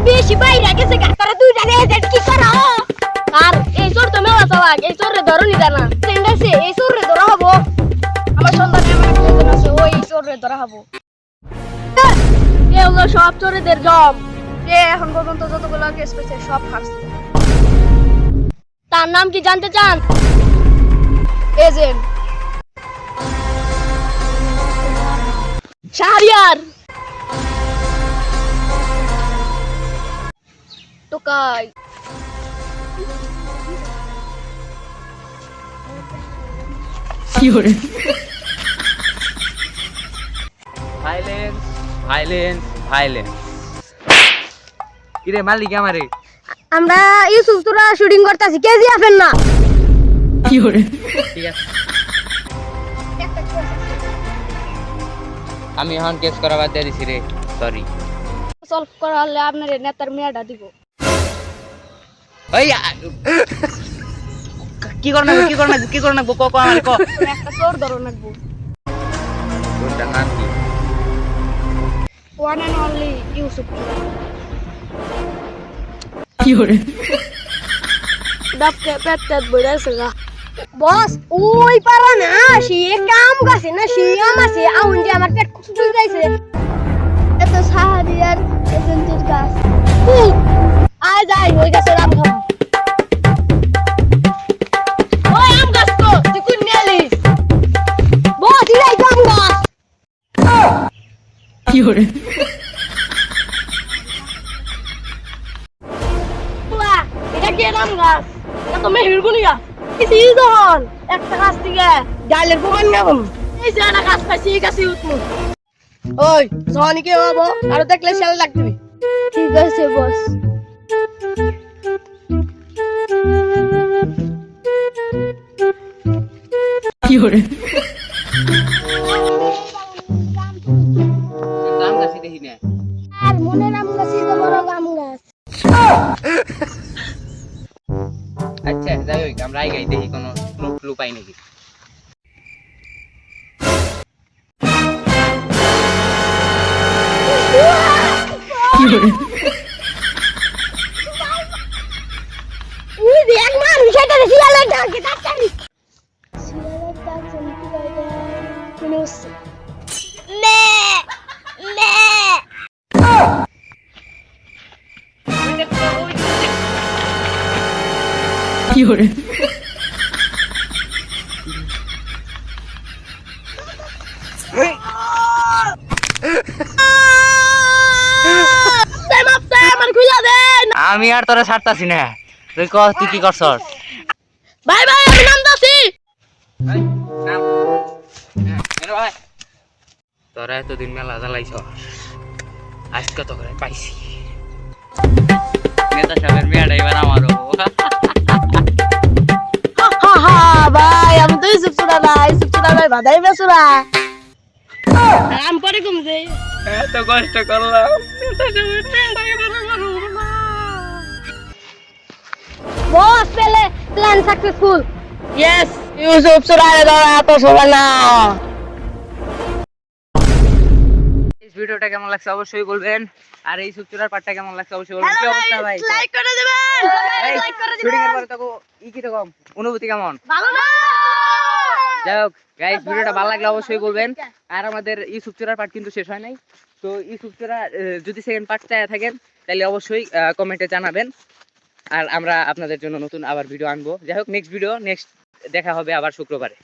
বেশি বাইরে গেছে কাতারে দুইটা এজেন্ট কি করো আর এই চোর তো মেলা চালাক এই চোরে ধরনি জানা সেন্ডাসে এই চোরে ধরা হবো আমার সন্তান এমন একটা এজেন্ট আছে ওই চোরে ধরা হবো এগুলো সব চোরেদের জব যে এখন পর্যন্ত যতগুলো কেস পেয়েছে সব হারছে তার নাম কি জানতে চান এজেন্ট শাহরিয়ার টোকাই ভাইলেন্স ভাইলেন্স ভাইলেন্স কিরে মারলি কি আমারে? আমরা ইউসুফ তোরা শুটিং করতেছি কেজি আছেন না ঠিক আছে আমি এখন কেস করা বাদ দিয়ে দিছি রে, সরি। সলভ করা হলে আপনার নেতার মেয়াটা দিব ওই কি করনা কি করনা কি করনা ক ক আমারে ক একটা চোর ধরো নাকবো কোনটা নাম কি? ওয়ান এন্ড অনলি ইউসুফ ডাবকে পেট বইরাছে গা বস ওই পারা না সে কাম গাছে না সে আমাছে আউন যে আমার পেট খুঁজে যাইছে এত সাহারিয়ার এজেন্টের গাছ আয় যাই ওই গাছের আম খাবো ওই আম গাছ তো তুই কোন নেলিস বস ইলাই আম গাছ বাবা এটা কি আম গাছ এটা তো মেহেরগুনি গাছ কিছু যখন একটা গাছ থেকে ডালের প্রমাণ নেব এই যে একটা গাছ পাইছি এই গাছে উঠবো ওই যখন কি হবো আরো দেখলে সেল লাগবে ঠিক আছে বস নাম গাছি দেখি না আর মনের আম গাছ তো বড় আম গাছ আচ্ছা যাই হোক আমরা আগে দেখি কোনো ক্লু পাই নাকি। উই দেখ মান সেটা শিয়ালের ডাক ডাক্তারি শিয়ালের ডাক শুনতে পাইলে কোন মে মে আমি আর তোরা ছাড়তাছি না, তুই ক তুই কি করছস? বাই বাই আমি নামতাছি তোরা এতদিন মেলা জ্বালাইছ আজকে তো করে পাইছি নেতা সাহেবের মেয়েটা এবার আমারও ভাই আমি তো ইসুফ চুরা না ইসুফ চুরা ভাই বাদাই বেসুরা আম পরে কম যে এত কষ্ট করলাম নেতা সাহেবের মেয়েটা এবার আমারও বস পেলে প্ল্যান সাকসেসফুল ইয়েস ইউসুফ চুরা রে ধরা তো সোনা না এই ভিডিওটা কেমন লাগছে অবশ্যই বলবেন, আর এই সুচুরার পার্টটা কেমন লাগছে অবশ্যই বলবেন। কি অবস্থা ভাই? লাইক করে দিবেন লাইক করে শুটিং দিবেন এর পরে তো কি রকম অনুভূতি কেমন? ভালো না যাই হোক গাইস ভিডিওটা ভালো লাগলে অবশ্যই বলবেন, আর আমাদের ইউসুফ চূড়ার পার্ট কিন্তু শেষ হয় নাই, তো ইউসুফ চূড়া যদি সেকেন্ড পার্ট চাই থাকেন তাহলে অবশ্যই কমেন্টে জানাবেন, আর আমরা আপনাদের জন্য নতুন আবার ভিডিও আনবো। যাই হোক নেক্সট দেখা হবে আবার শুক্রবারে।